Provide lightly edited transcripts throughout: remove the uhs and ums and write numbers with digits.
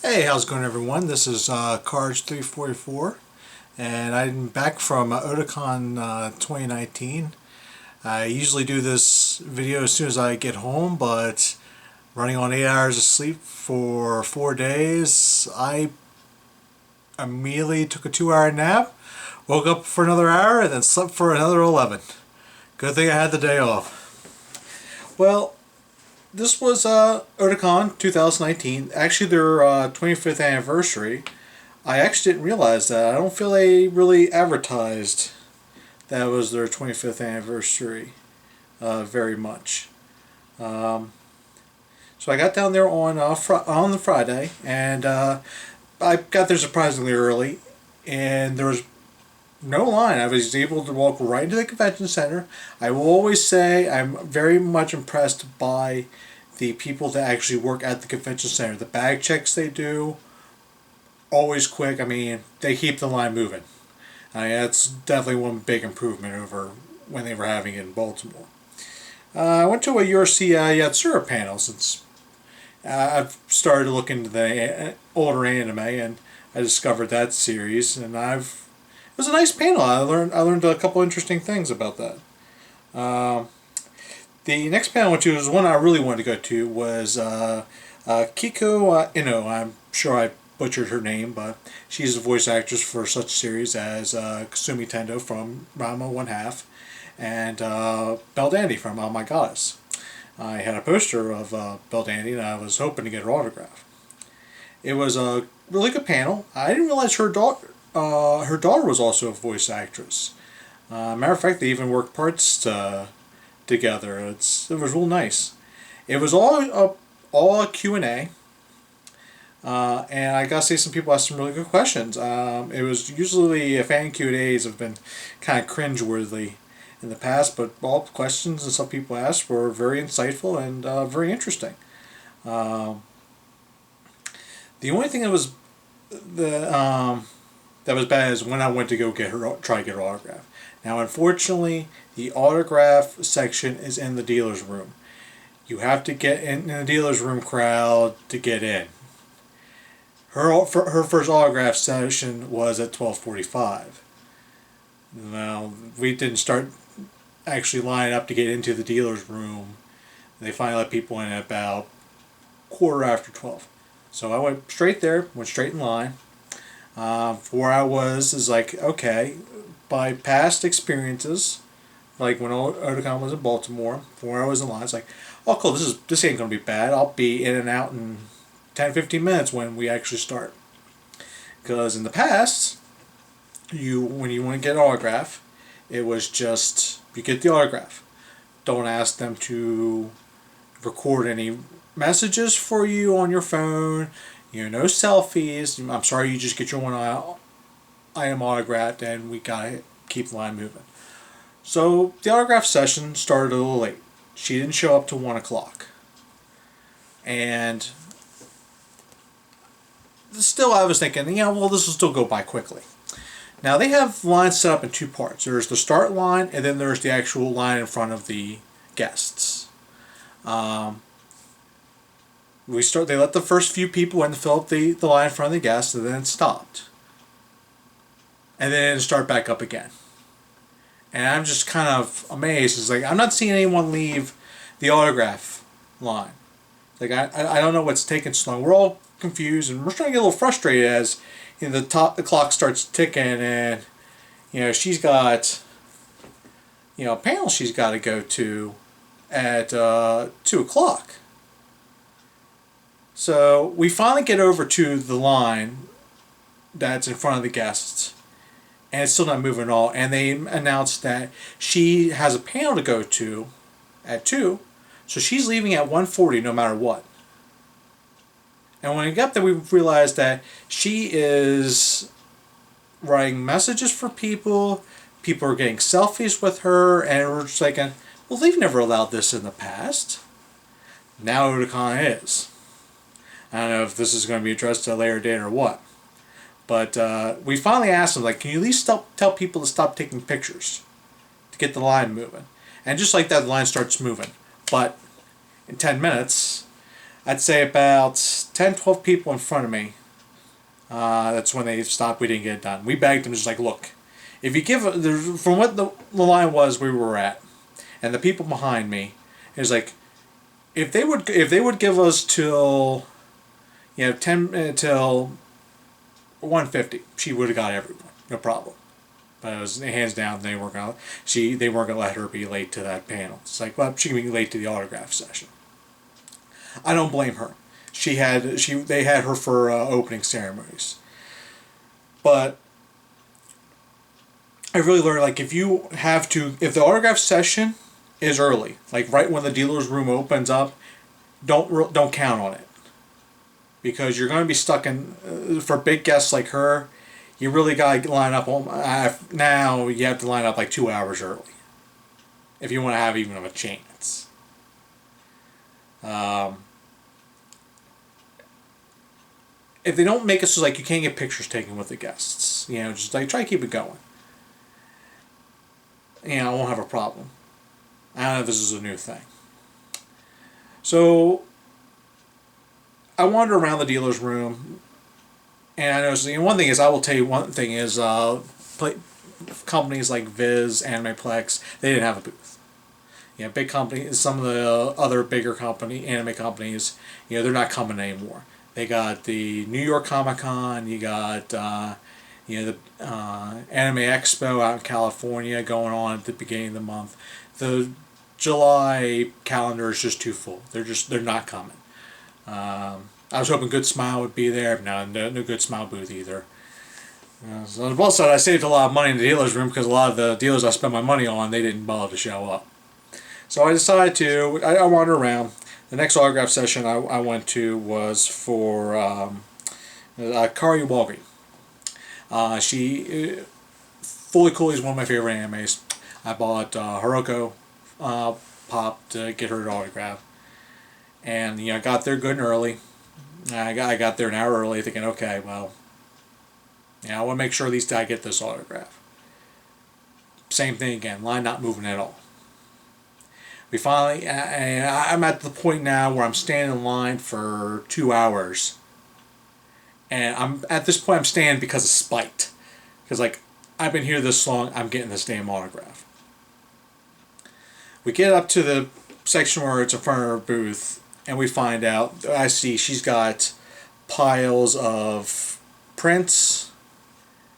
Hey, how's it going, everyone? This is Cards344, and I'm back from Otakon 2019. I usually do this video as soon as I get home, but running on 8 hours of sleep for 4 days, I immediately took a 2-hour nap, woke up for another hour, and then slept for another 11. Good thing I had the day off. Well, this was Otakon 2019, actually their 25th anniversary. I actually didn't realize that. I don't feel they really advertised that was their 25th anniversary very much. So I got down there on the Friday, and I got there surprisingly early, and there was no line. I was able to walk right into the convention center. I will always say I'm very much impressed by the people that actually work at the convention center. The bag checks they do, always quick. I mean, they keep the line moving. That's definitely one big improvement over when they were having it in Baltimore. I went to a URC Yatsura panel since I've started to look into the older anime, and I discovered that series, and it was a nice panel. I learned a couple interesting things about that. The next panel I went to was one I really wanted to go to was Kiko Ino. I'm sure I butchered her name, but she's a voice actress for such series as Kasumi Tendo from Ranma One Half and Belle Dandy from Oh My Goddess. I had a poster of Belle Dandy, and I was hoping to get her autograph. It was a really good panel. I didn't realize her daughter was also a voice actress. Matter of fact, they even worked parts together. It was real nice. It was all a Q&A, and I gotta say, some people asked some really good questions. It was usually fan Q&As have been kind of cringeworthy in the past, but all the questions and some people asked were very insightful and very interesting. The only thing that was bad is when I went to go try to get her autograph. Now, unfortunately, the autograph section is in the dealer's room. You have to get in the dealer's room crowd to get in. Her first autograph session was at 12:45. Now, we didn't start actually lining up to get into the dealer's room. They finally let people in at about 12:15. So I went straight there, went straight in line. Where I was is like, okay, by past experiences, like when Otakon was in Baltimore, where I was in line, it's like, oh cool, this ain't gonna be bad. I'll be in and out in 10-15 minutes when we actually start. Because in the past, when you want to get an autograph, it was just you get the autograph. Don't ask them to record any messages for you on your phone. No selfies. I'm sorry, you just get your one item autographed, and we gotta keep the line moving. So the autograph session started a little late. She didn't show up till 1 o'clock. And still I was thinking, well, this will still go by quickly. Now they have lines set up in two parts. There's the start line, and then there's the actual line in front of the guests. They let the first few people in to fill up the line in front of the guests, and then it stopped. And then it started back up again. And I'm just kind of amazed. It's like, I'm not seeing anyone leave the autograph line. Like, I don't know what's taking so long. We're all confused, and we're starting to get a little frustrated as the clock starts ticking, and she's got a panel she's got to go to at 2 o'clock. So we finally get over to the line that's in front of the guests, and it's still not moving at all. And they announced that she has a panel to go to at 2, so she's leaving at 1:40 no matter what. And when we got there, we realized that she is writing messages for people. People are getting selfies with her, and we're just like, well, they've never allowed this in the past. Now Otakon is. I don't know if this is going to be addressed at a later date or what. But we finally asked them, like, can you at least tell people to stop taking pictures to get the line moving? And just like that, the line starts moving. But in 10 minutes, I'd say about 10, 12 people in front of me, that's when they stopped. We didn't get it done. We begged them, just like, look, if you give, from what the line was we were at, and the people behind me, it was like, if they would give us till, 10 till 150, she would have got everyone, no problem. But it was hands down they weren't gonna let her be late to that panel. It's like, well, she can be late to the autograph session. I don't blame her. They had her for opening ceremonies. But I really learned, like, if the autograph session is early, like right when the dealer's room opens up, don't count on it, because you're going to be stuck in, for big guests like her, you really got to line up. Now you have to line up like 2 hours early if you want to have even a chance. If they don't make it so like you can't get pictures taken with the guests, just like try to keep it going. I won't have a problem. I don't know if this is a new thing. So I wandered around the dealer's room, and I noticed, one thing is, I will tell you one thing is, companies like Viz, Animeplex, they didn't have a booth. Big companies, some of the other bigger anime companies, they're not coming anymore. They got the New York Comic Con, you got, the Anime Expo out in California going on at the beginning of the month. The July calendar is just too full. They're not coming. I was hoping Good Smile would be there. No Good Smile booth either. So on the plus side, I saved a lot of money in the dealer's room, because a lot of the dealers I spent my money on, they didn't bother to show up. So I decided I wandered around. The next autograph session I went to was for Kari Walgi. She, Fully Cool is one of my favorite animes. I bought Hiroko Pop to get her autograph. And I got there good and early. I got there an hour early, thinking, okay, well, I want to make sure at least I get this autograph. Same thing again, line not moving at all. We finally, I'm at the point now where I'm standing in line for 2 hours. And at this point I'm standing because of spite. Because, like, I've been here this long, I'm getting this damn autograph. We get up to the section where it's in front of her booth, and we find out, I see she's got piles of prints,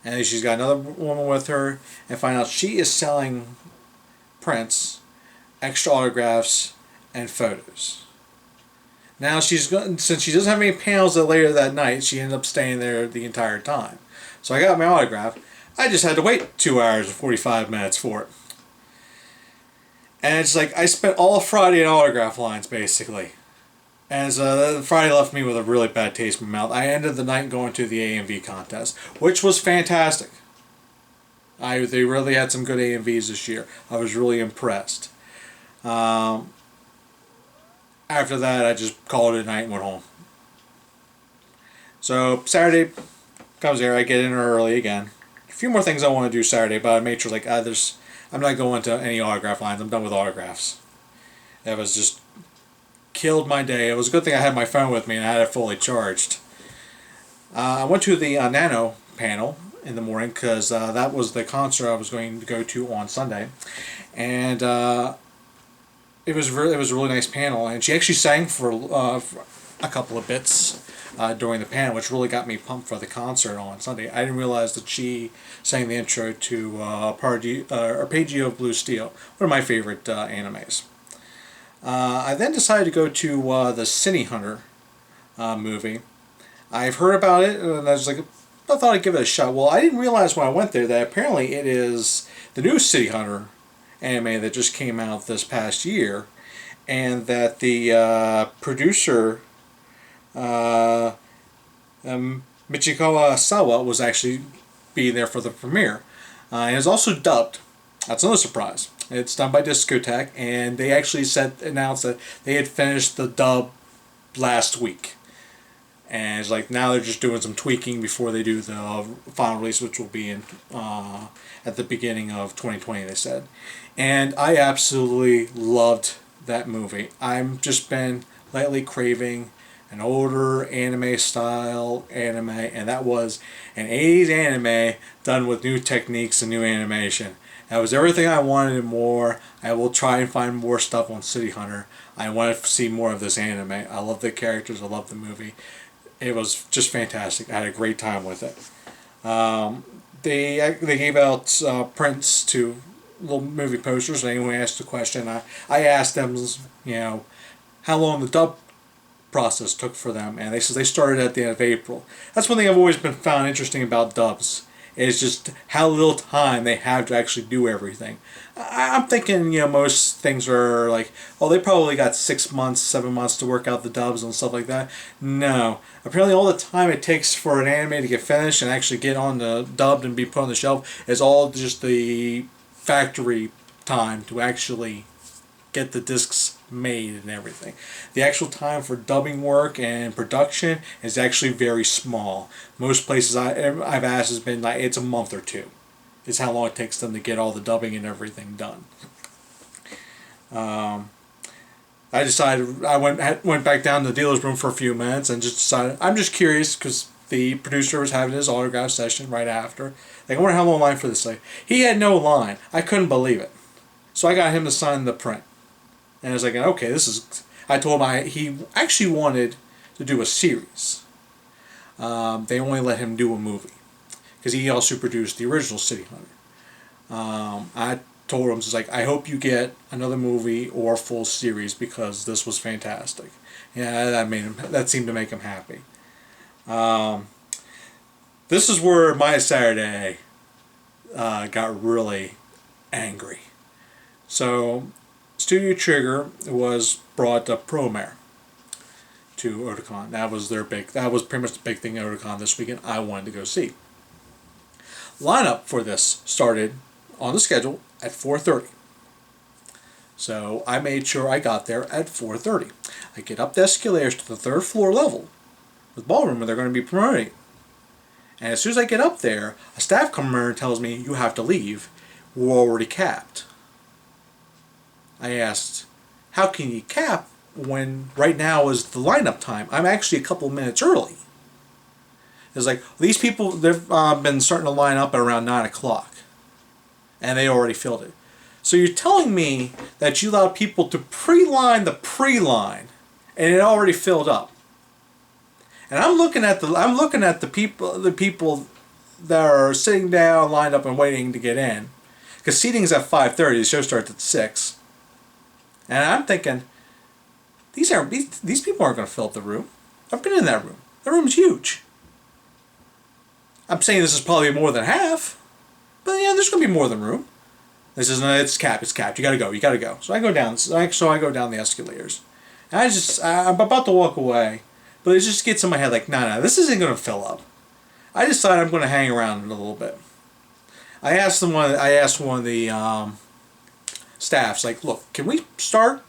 and she's got another woman with her, and find out she is selling prints, extra autographs, and photos. Now since she doesn't have any panels later that night, she ended up staying there the entire time. So I got my autograph. I just had to wait 2 hours and 45 minutes for it. And it's like, I spent all Friday in autograph lines, basically. And so Friday left me with a really bad taste in my mouth. I ended the night going to the AMV contest, which was fantastic. They really had some good AMVs this year. I was really impressed. After that, I just called it a night and went home. So Saturday comes here, I get in early again. A few more things I want to do Saturday, but I made sure, like, I'm not going to any autograph lines. I'm done with autographs. That was just killed my day. It was a good thing I had my phone with me and I had it fully charged. I went to the Nano panel in the morning, because that was the concert I was going to go to on Sunday, and it was a really nice panel, and she actually sang for a couple of bits during the panel, which really got me pumped for the concert on Sunday. I didn't realize that she sang the intro to Arpeggio of Blue Steel, one of my favorite animes. I then decided to go to the Cine Hunter movie. I've heard about it, and I was like, I thought I'd give it a shot. Well, I didn't realize when I went there that apparently it is the new Cine Hunter anime that just came out this past year, and that the producer Michiko Sawa was actually being there for the premiere. And it's also dubbed. That's another surprise. It's done by Discotheque, and they actually announced that they had finished the dub last week. And it's like now they're just doing some tweaking before they do the final release, which will be in at the beginning of 2020, they said. And I absolutely loved that movie. I've just been lately craving an older anime style anime, and that was an 80s anime done with new techniques and new animation. That was everything I wanted and more. I will try and find more stuff on City Hunter. I want to see more of this anime. I love the characters. I love the movie. It was just fantastic. I had a great time with it. They gave out prints to little movie posters. Anyone asked a question, I asked them, how long the dub process took for them, and they said they started at the end of April. That's one thing I've always been found interesting about dubs. Is just how little time they have to actually do everything. I'm thinking, most things are like, oh, they probably got 6 months, 7 months to work out the dubs and stuff like that. No. Apparently all the time it takes for an anime to get finished and actually get on the dubbed and be put on the shelf is all just the factory time to actually get the discs made and everything. The actual time for dubbing work and production is actually very small. Most places I've asked has been like it's a month or two. It's how long it takes them to get all the dubbing and everything done. I decided I went back down to the dealer's room for a few minutes and just decided I'm just curious because the producer was having his autograph session right after. Like, I wonder how long line for this. Like, he had no line. I couldn't believe it. So I got him to sign the print. And I was like, okay, this is... I told him he actually wanted to do a series. They only let him do a movie. Because he also produced the original City Hunter. I told him, like, I hope you get another movie or full series because this was fantastic. Yeah, that seemed to make him happy. This is where my Saturday got really angry. So... Studio Trigger was brought up Promare to Otakon. That was pretty much the big thing at Otakon this weekend I wanted to go see. Lineup for this started on the schedule at 4:30. So I made sure I got there at 4:30. I get up the escalators to the 3rd floor level with ballroom where they're going to be promoting. And as soon as I get up there, a staff member tells me, you have to leave. We're already capped. I asked, how can you cap when right now is the lineup time? I'm actually a couple minutes early. It's like, these people, they've been starting to line up at around 9 o'clock. And they already filled it. So you're telling me that you allowed people to pre-line the pre-line, and it already filled up. And I'm looking at the people that are sitting down, lined up, and waiting to get in. Because seating's at 5:30, the show starts at 6. And I'm thinking, these people aren't going to fill up the room. I've been in that room. The room's huge. I'm saying this is probably more than half, but yeah, there's going to be more than room. This is no, it's capped. It's capped. You got to go. So I go down. I go down the escalators. And I'm about to walk away, but it just gets in my head like, no, this isn't going to fill up. I decided I'm going to hang around a little bit. I asked one of the staffs, like, look, can we start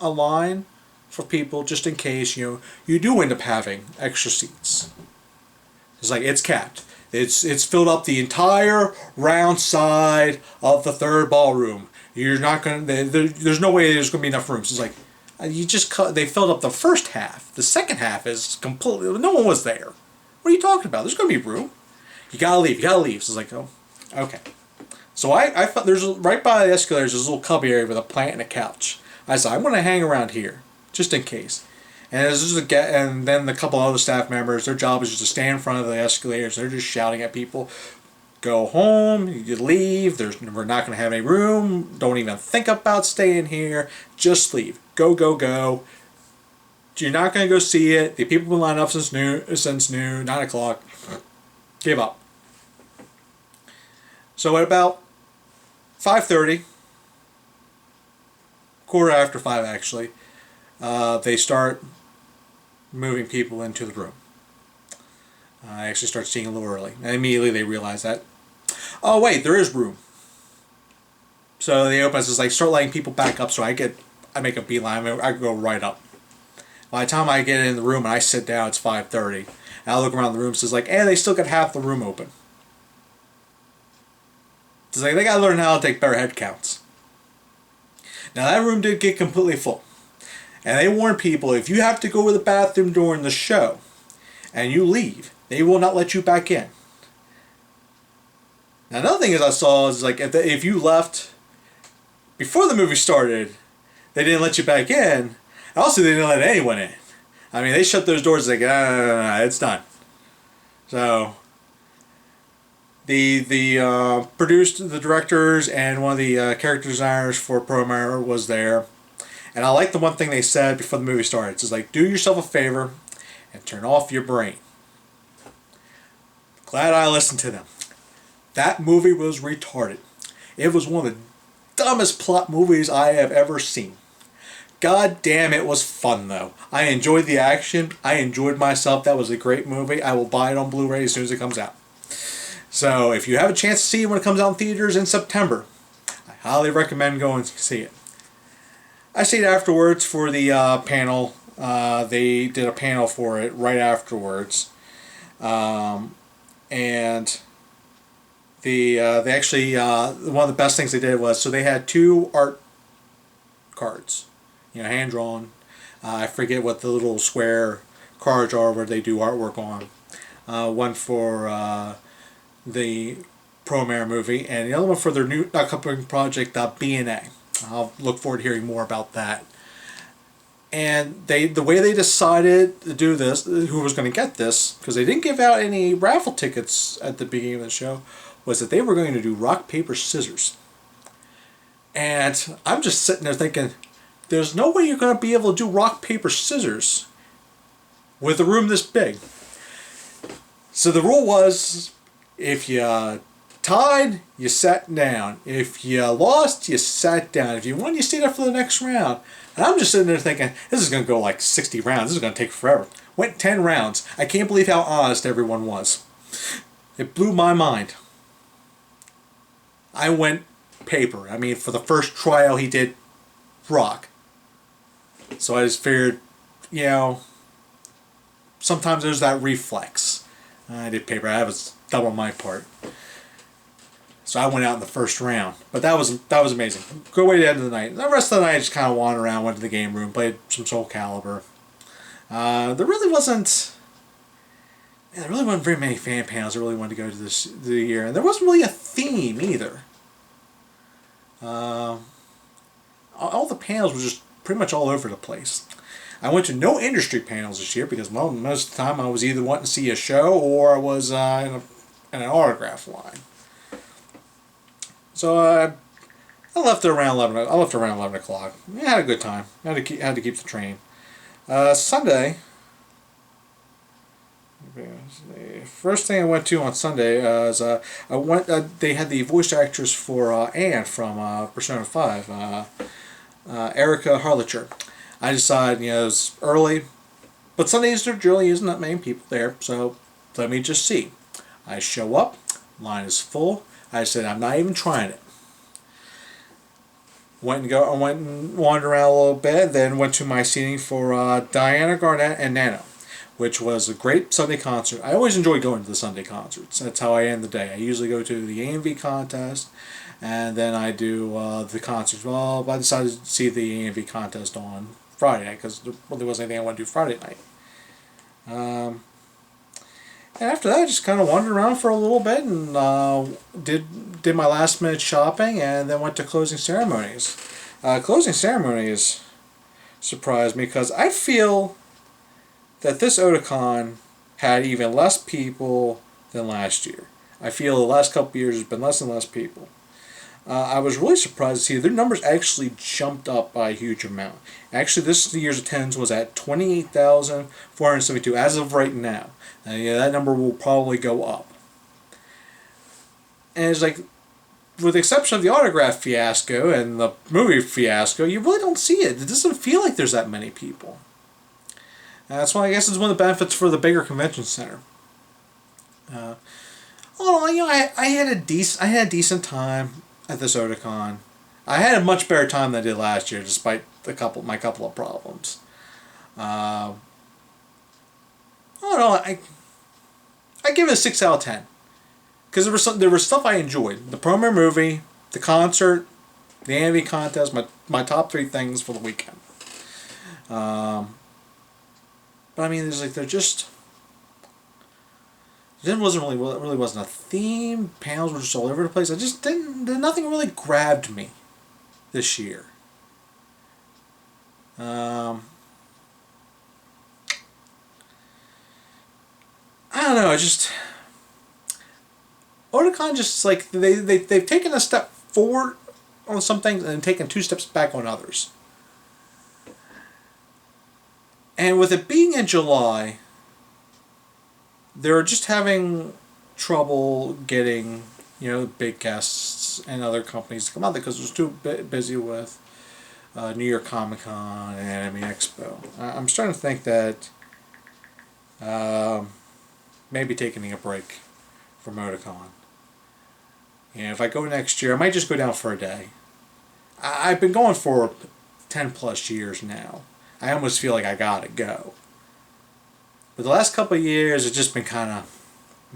a line for people just in case you do end up having extra seats? It's like, it's capped. It's filled up the entire round side of the 3rd ballroom. You're not gonna. There's no way there's gonna be enough rooms. It's like they filled up the first half. The second half is completely. No one was there. What are you talking about? There's gonna be room. You gotta leave. So it's like, oh, okay. So I thought there's right by the escalators. There's a little cubby area with a plant and a couch. I said I'm gonna hang around here just in case. And then a couple other staff members, their job is just to stand in front of the escalators. They're just shouting at people, go home, you leave, we're not going to have any room, don't even think about staying here, just leave. Go, go, go. You're not going to go see it. The people have been lined up since noon, 9 o'clock. Give up. So at about 5:30, quarter after 5 actually, they start moving people into the room. I actually start seeing a little early. And immediately they realize that, oh wait, there is room. So they open, it's like, start letting people back up, so I make a beeline, I go right up. By the time I get in the room and I sit down, it's 5:30. And I look around the room, so it's like, they still got half the room open. It's like, they gotta learn how to take better head counts. Now that room did get completely full. And they warn people, if you have to go to the bathroom during the show and you leave, they will not let you back in. Now, another thing is I saw is like if you left before the movie started, they didn't let you back in. Also, they didn't let anyone in. I mean, they shut those doors like, no, it's done. So, the directors and one of the character designers for Promare was there. And I like the one thing they said before the movie started. It's like, do yourself a favor and turn off your brain. Glad I listened to them. That movie was retarded. It was one of the dumbest plot movies I have ever seen. God damn, it was fun though. I enjoyed the action. I enjoyed myself. That was a great movie. I will buy it on Blu-ray as soon as it comes out. So if you have a chance to see it when it comes out in theaters in September, I highly recommend going to see it. I stayed afterwards for the panel. They did a panel for it right afterwards. And they actually, one of the best things they did was, so they had 2 art cards. Hand drawn. I forget what the little square cards are where they do artwork on. One for the Promare movie, and the other one for their new upcoming project, B&A. I'll look forward to hearing more about that. And the way they decided to do this, who was going to get this, because they didn't give out any raffle tickets at the beginning of the show, was that they were going to do rock, paper, scissors. And I'm just sitting there thinking, there's no way you're going to be able to do rock, paper, scissors with a room this big. So the rule was, if you tied, you sat down. If you lost, you sat down. If you won, you stayed up for the next round. And I'm just sitting there thinking, this is going to go like 60 rounds. This is going to take forever. Went 10 rounds. I can't believe how honest everyone was. It blew my mind. I went paper. I mean, for the first trial, he did rock. So I just figured, sometimes there's that reflex. I did paper. That was double my part. So I went out in the first round. But that was amazing. Good way to end the night. The rest of the night I just kind of wandered around, went to the game room, played some Soul Calibur. There really wasn't very many fan panels I really wanted to go to the year. And there wasn't really a theme either. All the panels were just pretty much all over the place. I went to no industry panels this year because most of the time I was either wanting to see a show or I was in an autograph line. So I left around 11. I left around 11 o'clock. I had a good time. Had to keep the train. Sunday. The first thing I went to on Sunday is I went. They had the voice actress for Anne from Persona 5, Erica Harlacher. I decided, it was early, but Sundays there really isn't that many people there, so let me just see. I show up, line is full. I said, I'm not even trying it. Went and wandered around a little bit, then went to my seating for Diana Garnett and Nano, which was a great Sunday concert. I always enjoy going to the Sunday concerts. That's how I end the day. I usually go to the AMV contest, and then I do the concerts. Well, I decided to see the AMV contest on Friday night because there really wasn't anything I wanted to do Friday night. And after that, I just kind of wandered around for a little bit and did my last minute shopping, and then went to closing ceremonies. Closing ceremonies surprised me because I feel that this Otakon had even less people than last year. I feel the last couple of years has been less and less people. I was really surprised to see their numbers actually jumped up by a huge amount. Actually, this year's attendance was at 28,472 as of right now. And that number will probably go up. And it's like, with the exception of the autograph fiasco and the movie fiasco, you really don't see it. It doesn't feel like there's that many people. And that's why I guess it's one of the benefits for the bigger convention center. I had a decent time at this Otakon. I had a much better time than I did last year, despite my couple of problems. I give it a 6 out of 10 because there was stuff I enjoyed. The Promare movie, the concert, the AMV contest, my top 3 things for the weekend. But I mean, there's like, they're just, there really wasn't a theme. Panels were just all over the place. I just didn't, nothing really grabbed me this year. I don't know. I just, Otakon just like they've taken a step forward on some things and taken 2 steps back on others. And with it being in July, they're just having trouble getting, big guests and other companies to come out there because they're too busy with New York Comic Con and Anime Expo. I'm starting to think that maybe taking a break from Otakon. And if I go next year, I might just go down for a day. I've been going for 10 plus years now. I almost feel like I gotta go. But the last couple of years, it's just been kind of,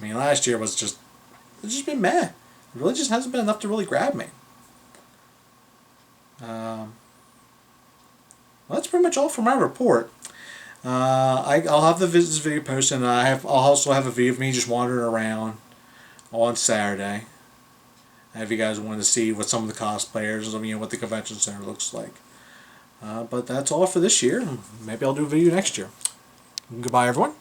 last year was just, it's just been meh. It really just hasn't been enough to really grab me. Well, that's pretty much all for my report. I'll have this video posted, and I'll also have a video of me just wandering around on Saturday. If you guys want to see what some of the cosplayers, what the convention center looks like. But that's all for this year. Maybe I'll do a video next year. Goodbye, everyone.